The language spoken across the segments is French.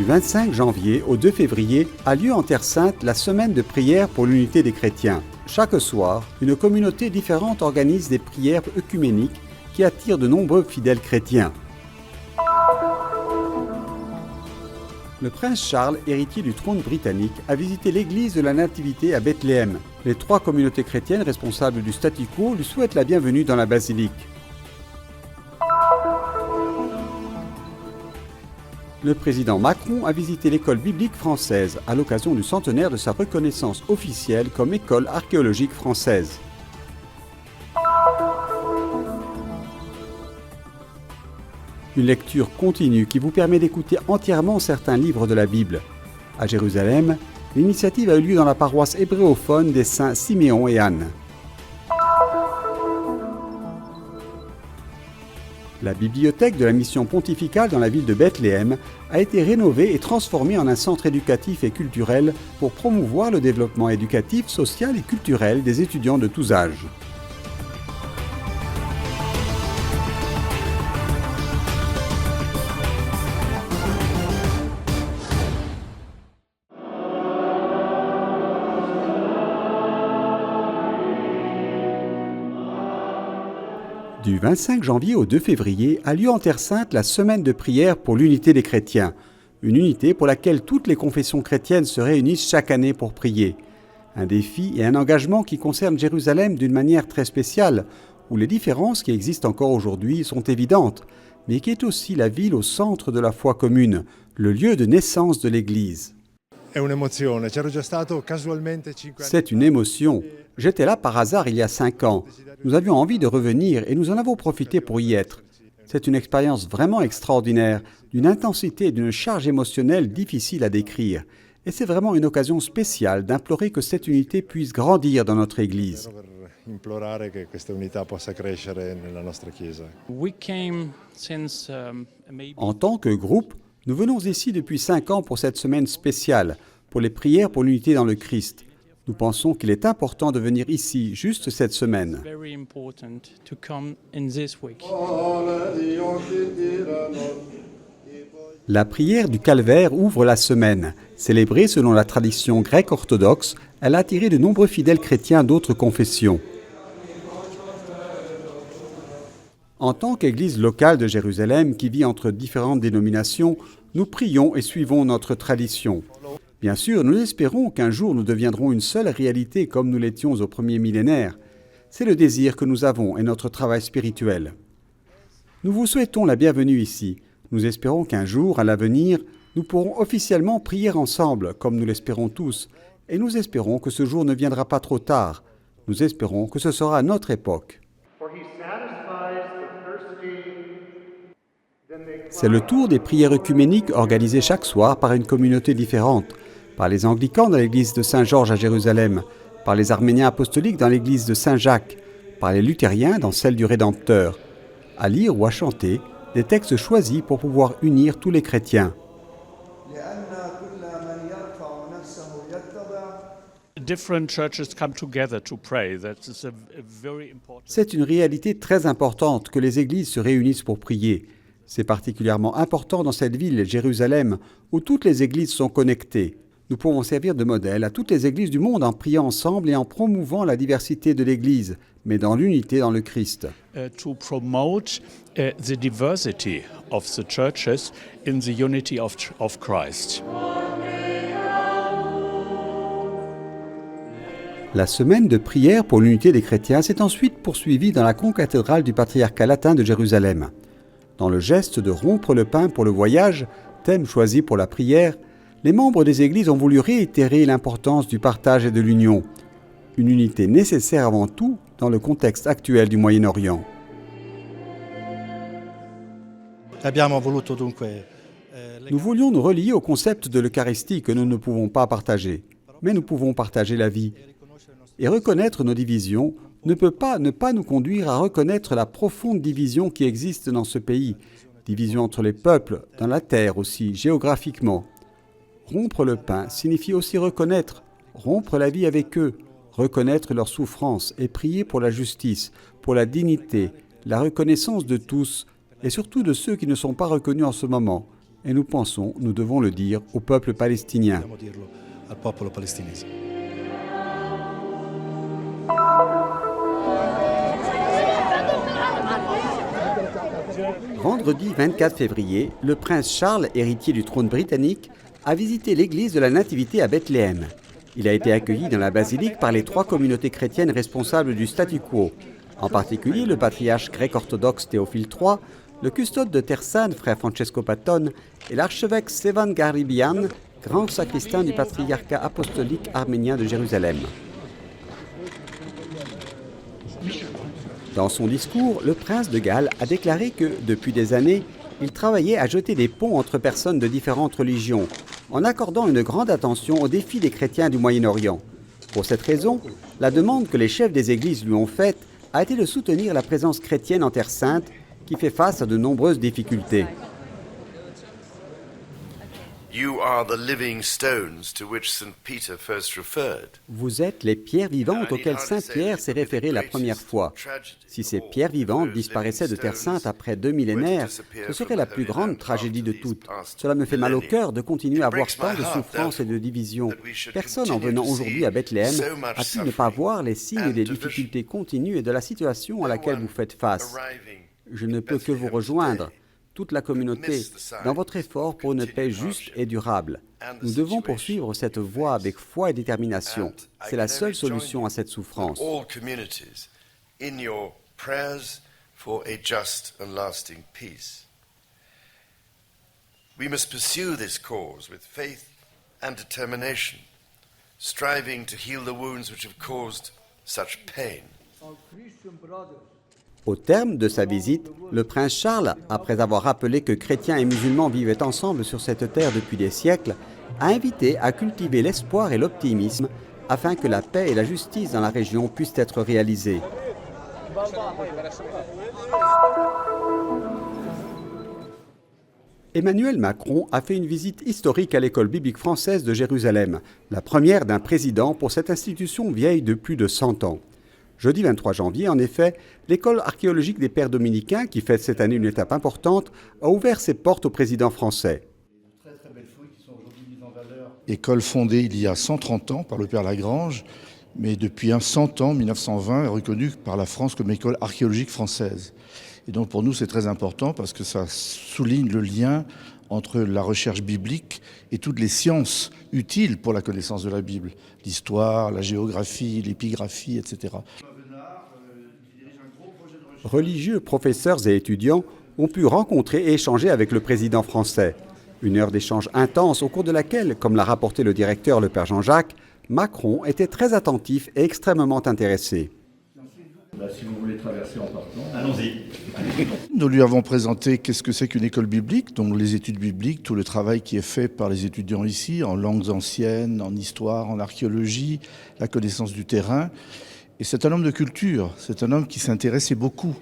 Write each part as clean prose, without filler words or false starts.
Du 25 janvier au 2 février a lieu en Terre Sainte la semaine de prière pour l'unité des chrétiens. Chaque soir, une communauté différente organise des prières œcuméniques qui attirent de nombreux fidèles chrétiens. Le prince Charles, héritier du trône britannique, a visité l'église de la Nativité à Bethléem. Les 3 communautés chrétiennes responsables du statu quo lui souhaitent la bienvenue dans la basilique. Le président Macron a visité l'école biblique française à l'occasion du centenaire de sa reconnaissance officielle comme école archéologique française. Une lecture continue qui vous permet d'écouter entièrement certains livres de la Bible. À Jérusalem, l'initiative a eu lieu dans la paroisse hébréophone des saints Siméon et Anne. La bibliothèque de la mission pontificale dans la ville de Bethléem a été rénovée et transformée en un centre éducatif et culturel pour promouvoir le développement éducatif, social et culturel des étudiants de tous âges. Du 25 janvier au 2 février a lieu en Terre Sainte la semaine de prière pour l'unité des chrétiens, une unité pour laquelle toutes les confessions chrétiennes se réunissent chaque année pour prier. Un défi et un engagement qui concerne Jérusalem d'une manière très spéciale, où les différences qui existent encore aujourd'hui sont évidentes, mais qui est aussi la ville au centre de la foi commune, le lieu de naissance de l'Église. C'est une émotion. J'étais là par hasard il y a 5 ans. Nous avions envie de revenir et nous en avons profité pour y être. C'est une expérience vraiment extraordinaire, d'une intensité et d'une charge émotionnelle difficile à décrire. Et c'est vraiment une occasion spéciale d'implorer que cette unité puisse grandir dans notre Église. En tant que groupe, nous venons ici depuis 5 ans pour cette semaine spéciale, pour les prières pour l'unité dans le Christ. Nous pensons qu'il est important de venir ici, juste cette semaine. La prière du Calvaire ouvre la semaine. Célébrée selon la tradition grecque orthodoxe, elle a attiré de nombreux fidèles chrétiens d'autres confessions. En tant qu'Église locale de Jérusalem qui vit entre différentes dénominations, nous prions et suivons notre tradition. Bien sûr, nous espérons qu'un jour nous deviendrons une seule réalité comme nous l'étions au premier millénaire. C'est le désir que nous avons et notre travail spirituel. Nous vous souhaitons la bienvenue ici. Nous espérons qu'un jour, à l'avenir, nous pourrons officiellement prier ensemble, comme nous l'espérons tous, et nous espérons que ce jour ne viendra pas trop tard. Nous espérons que ce sera à notre époque. C'est le tour des prières œcuméniques organisées chaque soir par une communauté différente, par les anglicans dans l'église de Saint-Georges à Jérusalem, par les arméniens apostoliques dans l'église de Saint-Jacques, par les luthériens dans celle du Rédempteur. À lire ou à chanter, des textes choisis pour pouvoir unir tous les chrétiens. C'est une réalité très importante que les églises se réunissent pour prier. C'est particulièrement important dans cette ville, Jérusalem, où toutes les églises sont connectées. Nous pouvons servir de modèle à toutes les églises du monde en priant ensemble et en promouvant la diversité de l'Église, mais dans l'unité dans le Christ. To promote the diversity of the churches in the unity of Christ. La semaine de prière pour l'unité des chrétiens s'est ensuite poursuivie dans la concathédrale du patriarcat latin de Jérusalem. Dans le geste de rompre le pain pour le voyage, thème choisi pour la prière, les membres des églises ont voulu réitérer l'importance du partage et de l'union, une unité nécessaire avant tout dans le contexte actuel du Moyen-Orient. Nous voulions nous relier au concept de l'Eucharistie que nous ne pouvons pas partager, mais nous pouvons partager la vie. Et reconnaître nos divisions ne peut pas ne pas nous conduire à reconnaître la profonde division qui existe dans ce pays, division entre les peuples, dans la terre aussi, géographiquement. Rompre le pain signifie aussi reconnaître, rompre la vie avec eux, reconnaître leurs souffrances et prier pour la justice, pour la dignité, la reconnaissance de tous et surtout de ceux qui ne sont pas reconnus en ce moment, Et nous pensons, nous devons le dire au peuple palestinien. Dobbiamo dirlo al popolo palestinese. Vendredi 24 février, le prince Charles, héritier du trône britannique, a visité l'église de la Nativité à Bethléem. Il a été accueilli dans la basilique par les 3 communautés chrétiennes responsables du statu quo, en particulier le patriarche grec-orthodoxe Théophile III, le custode de Terre Sainte, frère Francesco Patton, et l'archevêque Sevan Garibian, grand sacristain du patriarcat apostolique arménien de Jérusalem. Dans son discours, le prince de Galles a déclaré que, depuis des années, il travaillait à jeter des ponts entre personnes de différentes religions, en accordant une grande attention aux défis des chrétiens du Moyen-Orient. Pour cette raison, la demande que les chefs des églises lui ont faite a été de soutenir la présence chrétienne en Terre Sainte, qui fait face à de nombreuses difficultés. You are the living stones to which St. Peter first referred. Vous êtes les pierres vivantes auxquelles Saint Pierre s'est référé la première fois. Si ces pierres vivantes disparaissaient de Terre Sainte après 2 millénaires, ce serait la plus grande tragédie de toutes. Cela me fait mal au cœur de continuer à voir tant de souffrances et de divisions. Personne en venant aujourd'hui à Bethléem a pu ne pas voir les signes des difficultés continues et de la situation à laquelle vous faites face. Je ne peux que vous rejoindre, toute la communauté, dans votre effort pour une paix juste et durable. Nous devons poursuivre cette voie avec foi et détermination. C'est la seule solution à cette souffrance. In your prayers for a just and lasting peace. We must pursue this cause with faith and determination, striving to heal the wounds which have caused such pain. Au terme de sa visite, le prince Charles, après avoir rappelé que chrétiens et musulmans vivaient ensemble sur cette terre depuis des siècles, a invité à cultiver l'espoir et l'optimisme afin que la paix et la justice dans la région puissent être réalisées. Emmanuel Macron a fait une visite historique à l'école biblique française de Jérusalem, la première d'un président pour cette institution vieille de plus de 100 ans. Jeudi 23 janvier, en effet, l'école archéologique des Pères dominicains, qui fête cette année une étape importante, a ouvert ses portes au président français. École fondée il y a 130 ans par le Père Lagrange, mais depuis 100 ans, 1920, est reconnue par la France comme école archéologique française. Et donc pour nous, c'est très important parce que ça souligne le lien entre la recherche biblique et toutes les sciences utiles pour la connaissance de la Bible. L'histoire, la géographie, l'épigraphie, etc. Religieux, professeurs et étudiants ont pu rencontrer et échanger avec le président français. Une heure d'échange intense au cours de laquelle, comme l'a rapporté le directeur, le Père Jean-Jacques, Macron était très attentif et extrêmement intéressé. Si vous voulez traverser en partant, allons-y. Nous lui avons présenté qu'est-ce que c'est qu'une école biblique, donc les études bibliques, tout le travail qui est fait par les étudiants ici, en langues anciennes, en histoire, en archéologie, la connaissance du terrain. Et c'est un homme de culture, c'est un homme qui s'intéressait beaucoup.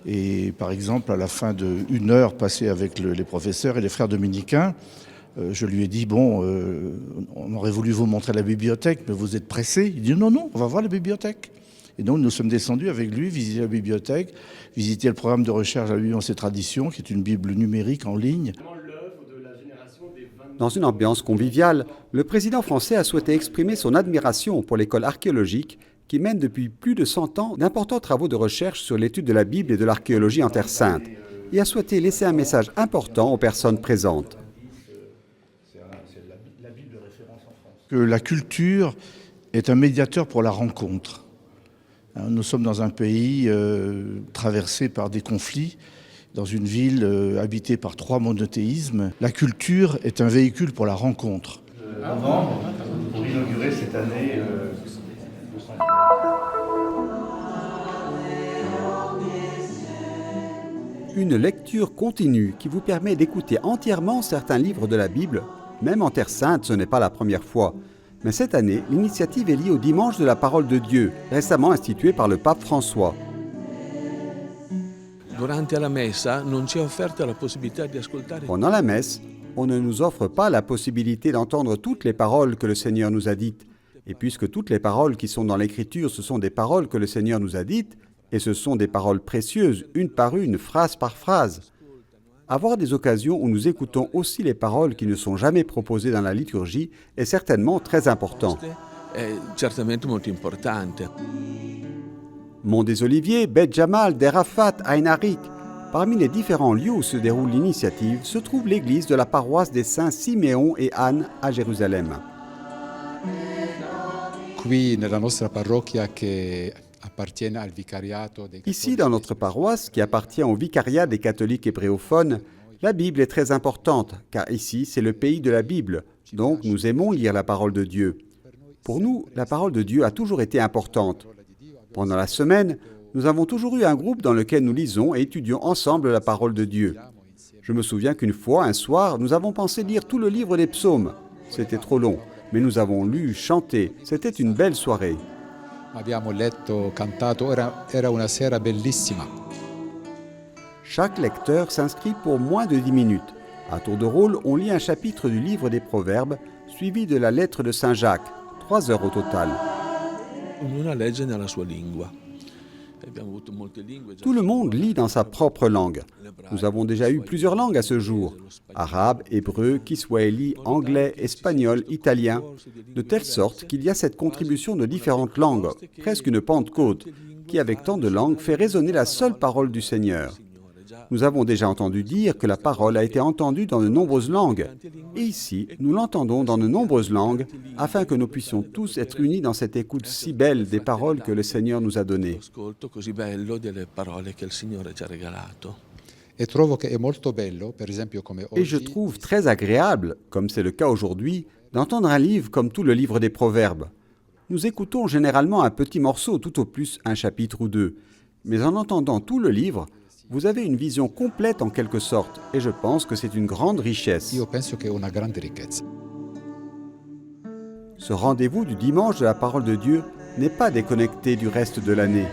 Et par exemple, à la fin d'une heure passée avec les professeurs et les frères dominicains, je lui ai dit, on aurait voulu vous montrer la bibliothèque, mais vous êtes pressé. Il dit, non, on va voir la bibliothèque. Et donc nous sommes descendus avec lui, visiter la bibliothèque, visiter le programme de recherche à la Bible dans ses traditions, qui est une Bible numérique en ligne. Dans une ambiance conviviale, le président français a souhaité exprimer son admiration pour l'école archéologique qui mène depuis plus de 100 ans d'importants travaux de recherche sur l'étude de la Bible et de l'archéologie en Terre Sainte, et a souhaité laisser un message important aux personnes présentes. Que la culture est un médiateur pour la rencontre. Nous sommes dans un pays traversé par des conflits, dans une ville habitée par 3 monothéismes. La culture est un véhicule pour la rencontre. Novembre, pour inaugurer cette année. Une lecture continue qui vous permet d'écouter entièrement certains livres de la Bible, même en Terre Sainte, ce n'est pas la première fois. Mais cette année, l'initiative est liée au Dimanche de la Parole de Dieu, récemment institué par le pape François. Pendant la messe, on ne nous offre pas la possibilité d'entendre toutes les paroles que le Seigneur nous a dites. Et puisque toutes les paroles qui sont dans l'Écriture, ce sont des paroles que le Seigneur nous a dites, et ce sont des paroles précieuses, une par une, phrase par phrase, Avoir des occasions où nous écoutons aussi les paroles qui ne sont jamais proposées dans la liturgie est certainement très important. È certamente molto importante. Mont des Oliviers, Bet Jamal, Derafat, Ain Arik. Parmi les différents lieux où se déroule l'initiative se trouve l'église de la paroisse des saints Siméon et Anne à Jérusalem. Ici, dans notre paroisse, qui appartient au vicariat des catholiques hébréophones, la Bible est très importante, car ici, c'est le pays de la Bible, donc nous aimons lire la parole de Dieu. Pour nous, la parole de Dieu a toujours été importante. Pendant la semaine, nous avons toujours eu un groupe dans lequel nous lisons et étudions ensemble la parole de Dieu. Je me souviens qu'une fois, un soir, nous avons pensé lire tout le livre des psaumes. C'était trop long, mais nous avons lu, chanté. C'était une belle soirée. Chaque lecteur s'inscrit pour moins de 10 minutes. À tour de rôle, on lit un chapitre du livre des Proverbes, suivi de la lettre de Saint Jacques. 3 heures au total. Ognuno legge nella sua lingua. Tout le monde lit dans sa propre langue. Nous avons déjà eu plusieurs langues à ce jour. Arabe, hébreu, kiswahili, anglais, espagnol, italien. De telle sorte qu'il y a cette contribution de différentes langues, presque une Pentecôte, qui avec tant de langues fait résonner la seule parole du Seigneur. Nous avons déjà entendu dire que la parole a été entendue dans de nombreuses langues. Et ici, nous l'entendons dans de nombreuses langues, afin que nous puissions tous être unis dans cette écoute si belle des paroles que le Seigneur nous a données. Et je trouve très agréable, comme c'est le cas aujourd'hui, d'entendre un livre comme tout le livre des Proverbes. Nous écoutons généralement un petit morceau, tout au plus un chapitre ou deux. Mais en entendant tout le livre, vous avez une vision complète en quelque sorte, et je pense que c'est une grande richesse. Ce rendez-vous du dimanche de la parole de Dieu n'est pas déconnecté du reste de l'année.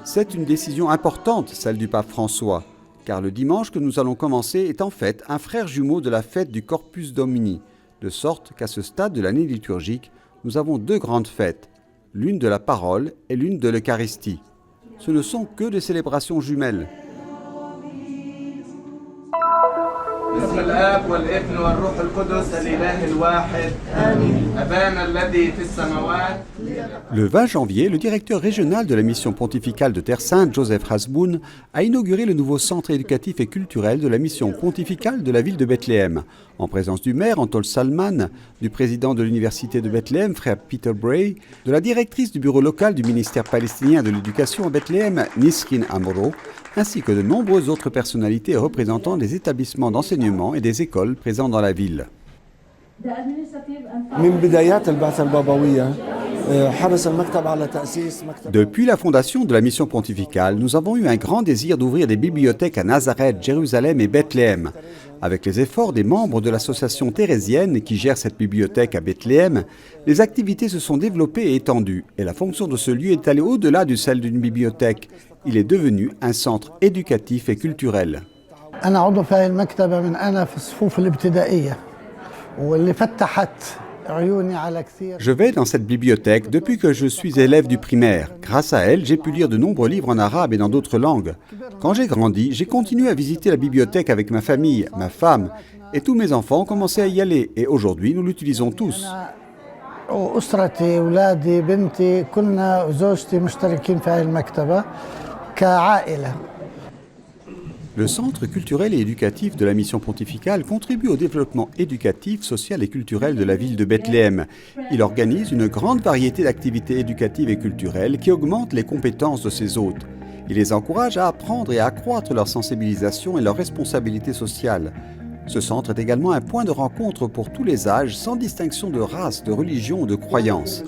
C'est une décision importante, celle du pape François, car le dimanche que nous allons commencer est en fait un frère jumeau de la fête du Corpus Domini, de sorte qu'à ce stade de l'année liturgique, nous avons 2 grandes fêtes, l'une de la parole et l'une de l'Eucharistie. Ce ne sont que des célébrations jumelles. Le 20 janvier, le directeur régional de la mission pontificale de Terre Sainte, Joseph Hasboun, a inauguré le nouveau centre éducatif et culturel de la mission pontificale de la ville de Bethléem, en présence du maire Antol Salman, du président de l'université de Bethléem, frère Peter Bray, de la directrice du bureau local du ministère palestinien de l'éducation à Bethléem, Nisrin Amro, ainsi que de nombreuses autres personnalités représentant des établissements d'enseignement et des écoles présents dans la ville. Depuis la fondation de la mission pontificale, nous avons eu un grand désir d'ouvrir des bibliothèques à Nazareth, Jérusalem et Bethléem. Avec les efforts des membres de l'association thérésienne qui gère cette bibliothèque à Bethléem, les activités se sont développées et étendues, et la fonction de ce lieu est allée au-delà de celle d'une bibliothèque. Il est devenu un centre éducatif et culturel. Je vais dans cette bibliothèque depuis que je suis élève du primaire. Grâce à elle, j'ai pu lire de nombreux livres en arabe et dans d'autres langues. Quand j'ai grandi, j'ai continué à visiter la bibliothèque avec ma famille, ma femme, et tous mes enfants ont commencé à y aller. Et aujourd'hui, nous l'utilisons tous. Le centre culturel et éducatif de la mission pontificale contribue au développement éducatif, social et culturel de la ville de Bethléem. Il organise une grande variété d'activités éducatives et culturelles qui augmentent les compétences de ses hôtes. Il les encourage à apprendre et à accroître leur sensibilisation et leur responsabilité sociale. Ce centre est également un point de rencontre pour tous les âges, sans distinction de race, de religion ou de croyance.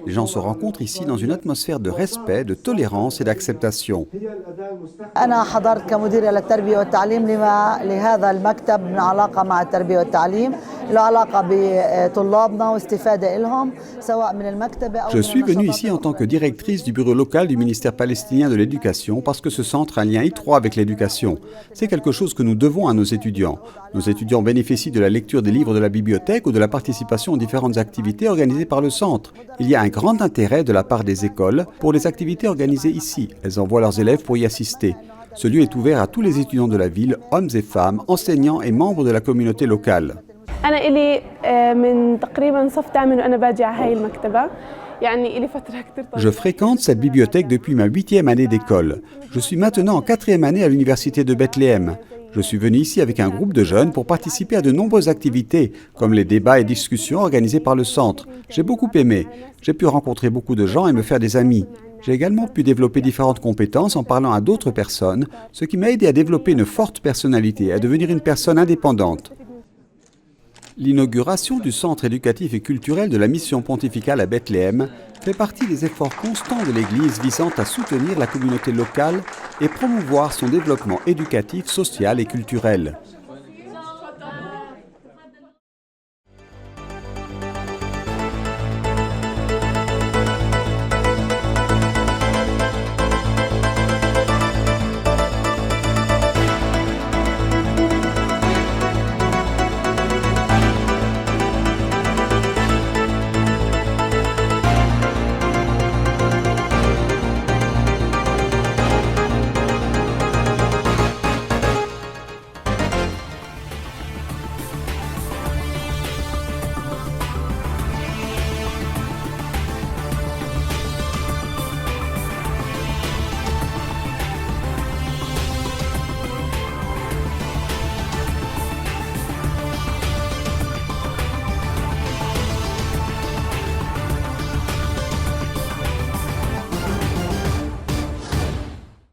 Les gens se rencontrent ici dans une atmosphère de respect, de tolérance et d'acceptation. أنا حضرت كمديرة للتربية والتعليم لهذا المكتب من علاقة مع التربية والتعليم Je suis venue ici en tant que directrice du bureau local du ministère palestinien de l'Éducation parce que ce centre a un lien étroit avec l'éducation. C'est quelque chose que nous devons à nos étudiants. Nos étudiants bénéficient de la lecture des livres de la bibliothèque ou de la participation aux différentes activités organisées par le centre. Il y a un grand intérêt de la part des écoles pour les activités organisées ici. Elles envoient leurs élèves pour y assister. Ce lieu est ouvert à tous les étudiants de la ville, hommes et femmes, enseignants et membres de la communauté locale. Je fréquente cette bibliothèque depuis ma 8e année d'école. Je suis maintenant en 4e année à l'université de Bethléem. Je suis venu ici avec un groupe de jeunes pour participer à de nombreuses activités, comme les débats et discussions organisés par le centre. J'ai beaucoup aimé. J'ai pu rencontrer beaucoup de gens et me faire des amis. J'ai également pu développer différentes compétences en parlant à d'autres personnes, ce qui m'a aidé à développer une forte personnalité, à devenir une personne indépendante. L'inauguration du centre éducatif et culturel de la mission pontificale à Bethléem fait partie des efforts constants de l'Église visant à soutenir la communauté locale et promouvoir son développement éducatif, social et culturel.